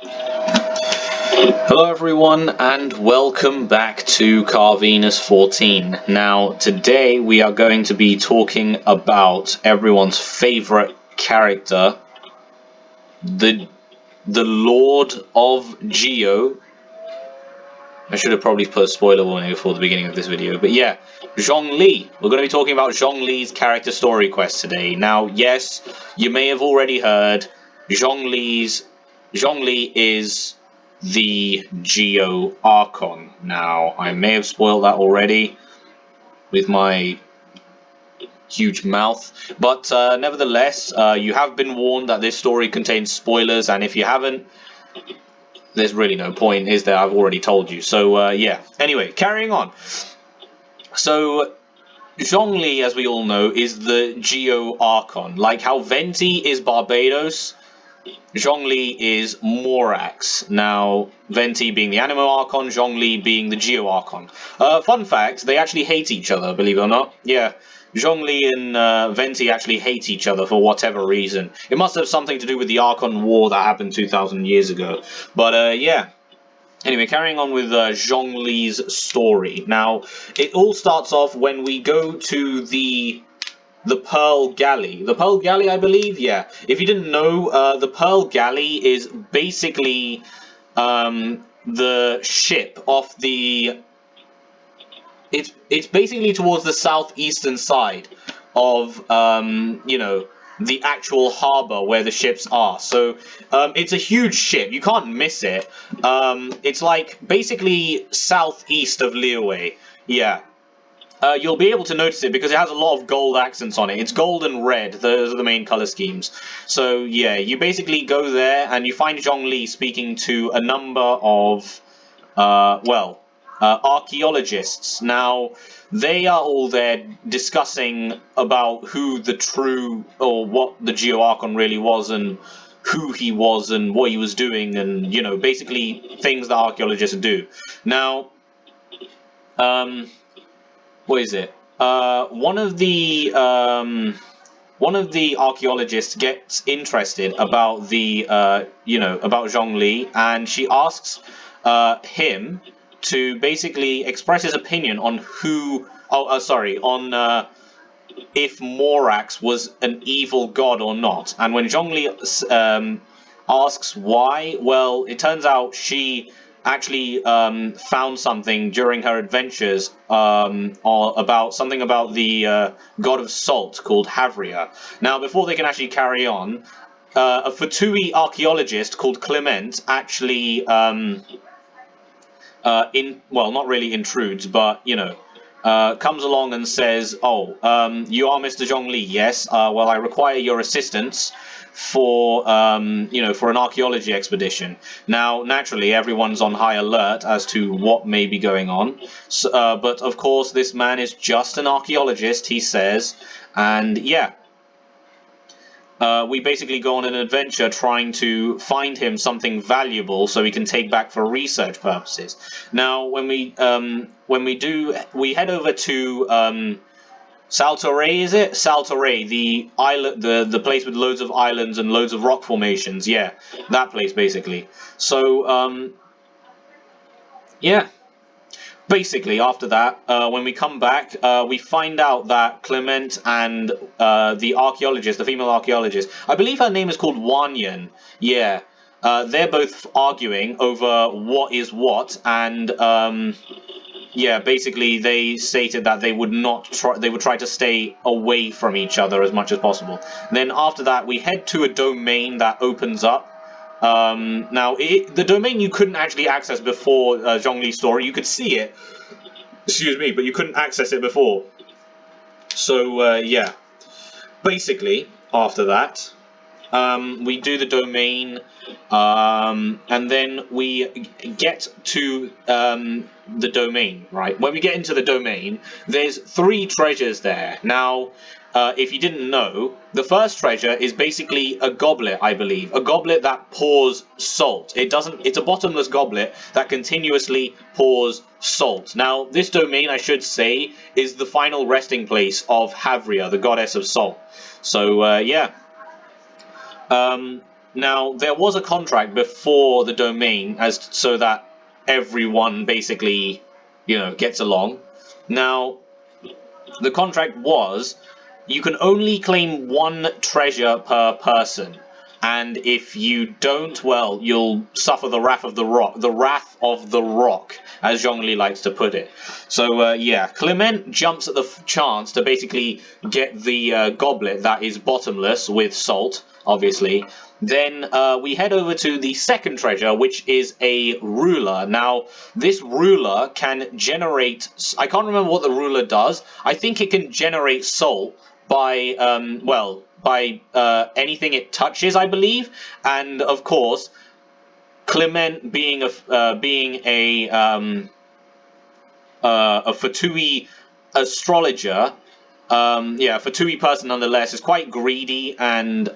Hello everyone and welcome back to Carvenus 14. Now today we are going to be talking about everyone's favorite character, the Lord of Geo. I should have probably put a spoiler warning before the beginning of this video, but yeah, Zhongli. We're going to be talking about Zhongli's character story quest today. Now, yes, you may have already heard Zhongli is the Geo Archon. Now, I may have spoiled that already with my huge mouth, but nevertheless, you have been warned that this story contains spoilers, and if you haven't, there's really no point, is there? I've already told you. So, yeah. Anyway, carrying on. So, Zhongli, as we all know, is the Geo Archon. Like how Venti is Barbados, Zhongli is Morax. Now, Venti being the Animo Archon, Zhongli being the Geo Archon. Fun fact, they actually hate each other, believe it or not. Yeah, Zhongli and Venti actually hate each other for whatever reason. It must have something to do with the Archon War that happened 2,000 years ago. But, yeah. Anyway, carrying on with Zhongli's story. Now, it all starts off when we go to the Pearl Galley. The Pearl Galley, I believe? Yeah. If you didn't know, the Pearl Galley is basically the ship off the... It's basically towards the southeastern side of, you know, the actual harbor where the ships are. So it's a huge ship. You can't miss it. It's like basically southeast of Liyue. Yeah. You'll be able to notice it because it has a lot of gold accents on it. It's gold and red. Those are the main color schemes. So yeah, you basically go there and you find Zhongli speaking to a number of, archaeologists. Now, they are all there discussing about who the true, or what the Geo Archon really was, and who he was, and what he was doing, and, you know, basically things that archaeologists do. Now, what is it? One of the archaeologists gets interested about the, about Zhongli, and she asks him to basically express his opinion on if Morax was an evil god or not. And when Zhongli asks why, well, it turns out she actually found something during her adventures about the god of salt called Havria. Now, before they can actually carry on, a Fatui archaeologist called Clement actually not really intrudes, but, you know, comes along and says, "Oh, you are Mr. Zhongli, yes? Well, I require your assistance for, for an archaeology expedition." Now, naturally, everyone's on high alert as to what may be going on. So, but, of course, this man is just an archaeologist, he says, and, yeah. We basically go on an adventure trying to find him something valuable so we can take back for research purposes. Now, when we head over to Saltorey, is it? Saltorey, the island, the place with loads of islands and loads of rock formations. Yeah, that place basically. So yeah. Basically, after that, when we come back, we find out that Clement and the archaeologist, the female archaeologist, I believe her name is called Wanyan. Yeah, they're both arguing over what is what, and yeah, basically they stated that they would try to stay away from each other as much as possible. Then after that, we head to a domain that opens up. Now, the domain you couldn't actually access before Zhongli's story. You could see it, excuse me, but you couldn't access it before. So, yeah. Basically, after that, we do the domain, and then we get to the domain, right? When we get into the domain, there's 3 treasures there. Now, if you didn't know, the first treasure is basically a goblet, I believe. A goblet that pours salt. It's a bottomless goblet that continuously pours salt. Now, this domain, I should say, is the final resting place of Havria, the goddess of salt. So, yeah. now there was a contract before the domain, as so that everyone basically, gets along. Now the contract was you can only claim one treasure per person, and if you don't, well, you'll suffer the wrath of the rock. The wrath of the rock, as Zhongli likes to put it. So yeah, Clement jumps at the chance to basically get the goblet that is bottomless with salt, obviously. Then we head over to the second treasure, which is a ruler. Now, this ruler can generate... I can't remember what the ruler does. I think it can generate salt by, by anything it touches, I believe. And, of course, Clement being a Fatui astrologer, yeah, Fatui person nonetheless, is quite greedy, and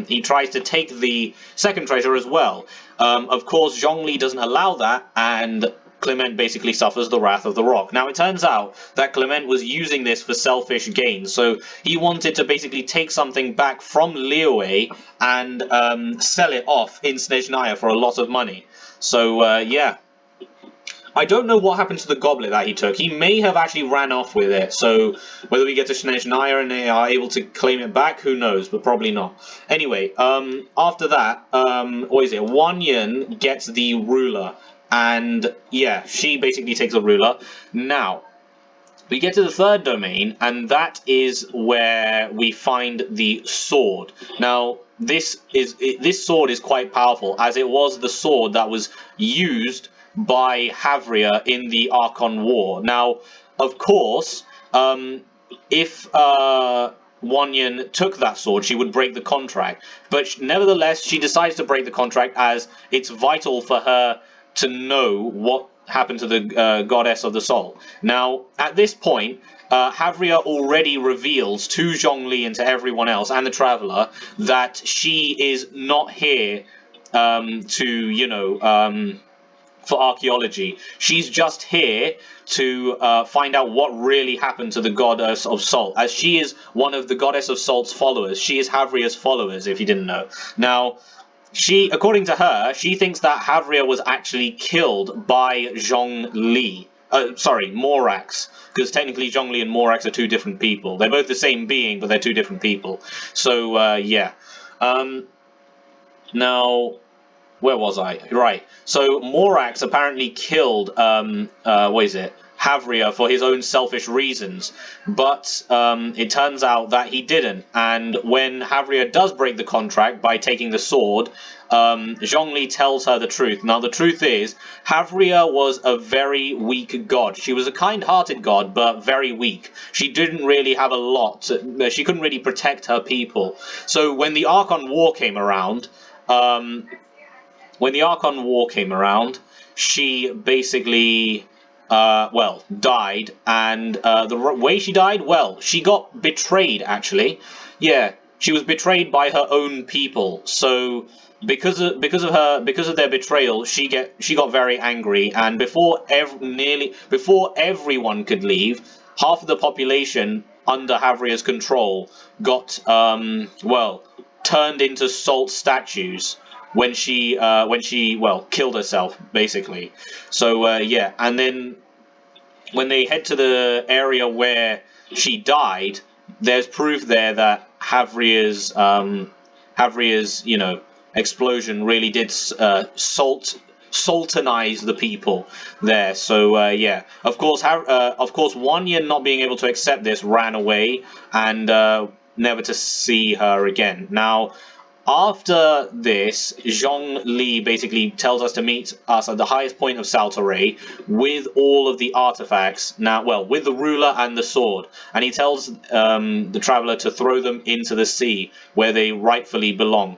he tries to take the second treasure as well. Of course, Zhongli doesn't allow that, and Clement basically suffers the wrath of the rock. Now, it turns out that Clement was using this for selfish gain, so he wanted to basically take something back from Liyue and sell it off in Snezhnaya for a lot of money. So, yeah. I don't know what happened to the goblet that he took. He may have actually ran off with it, so whether we get to Snezhnaya and they are able to claim it back, who knows, but probably not. Anyway, after that, what is it? Wanyan gets the ruler, and yeah, she basically takes the ruler. Now, we get to the third domain, and that is where we find the sword. Now, this sword is quite powerful, as it was the sword that was used by Havria in the Archon War. Now, of course, if Wanyan took that sword, she would break the contract. But nevertheless, she decides to break the contract, as it's vital for her to know what happened to the goddess of the soul. Now, at this point, Havria already reveals to Zhongli and to everyone else, and the Traveler, that she is not here for archaeology. She's just here to find out what really happened to the goddess of salt, as she is one of the goddess of salt's followers. She is Havria's followers, if you didn't know. Now, according to her, she thinks that Havria was actually killed by Zhongli. Sorry, Morax. Because technically Zhongli and Morax are two different people. They're both the same being, but they're two different people. So, yeah. Now, where was I? Right. So Morax apparently killed, Havria for his own selfish reasons, but it turns out that he didn't. And when Havria does break the contract by taking the sword, Zhongli tells her the truth. Now, the truth is, Havria was a very weak god. She was a kind-hearted god, but very weak. She didn't really have a lot. She couldn't really protect her people. So when the Archon War came around, she basically, died, and the way she died, well, she got betrayed, actually. Yeah, she was betrayed by her own people, so because of their betrayal, she got very angry, and before everyone could leave, half of the population under Havria's control got, turned into salt statues when she killed herself, basically. So yeah, and then when they head to the area where she died, there's proof there that Havria's explosion really did sultanize the people there. So yeah, of course Wanyan, not being able to accept this, ran away, and never to see her again. Now, after this, Zhongli basically tells us to meet us at the highest point of Saltaray with all of the artifacts. Now, well, with the ruler and the sword. And he tells the Traveler to throw them into the sea, where they rightfully belong.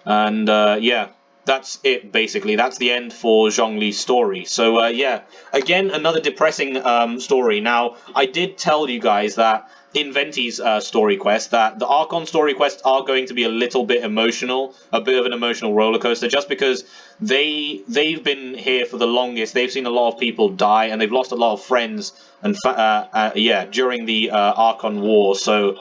And yeah, that's it, basically. That's the end for Zhongli's story. So yeah, again, another depressing story. Now, I did tell you guys that in Venti's story quest, that the Archon story quests are going to be a little bit emotional, a bit of an emotional roller coaster, just because they've been here for the longest. They've seen a lot of people die, and they've lost a lot of friends and during the Archon War. So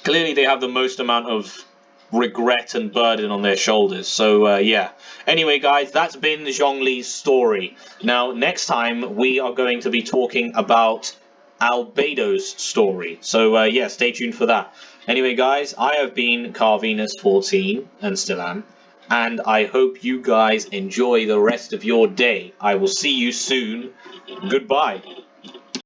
clearly they have the most amount of regret and burden on their shoulders. So yeah. Anyway, guys, that's been Zhongli's story. Now, next time we are going to be talking about Albedo's story. So yeah, stay tuned for that. Anyway, guys, I have been Carvenus14 and still am. And I hope you guys enjoy the rest of your day. I will see you soon. Goodbye.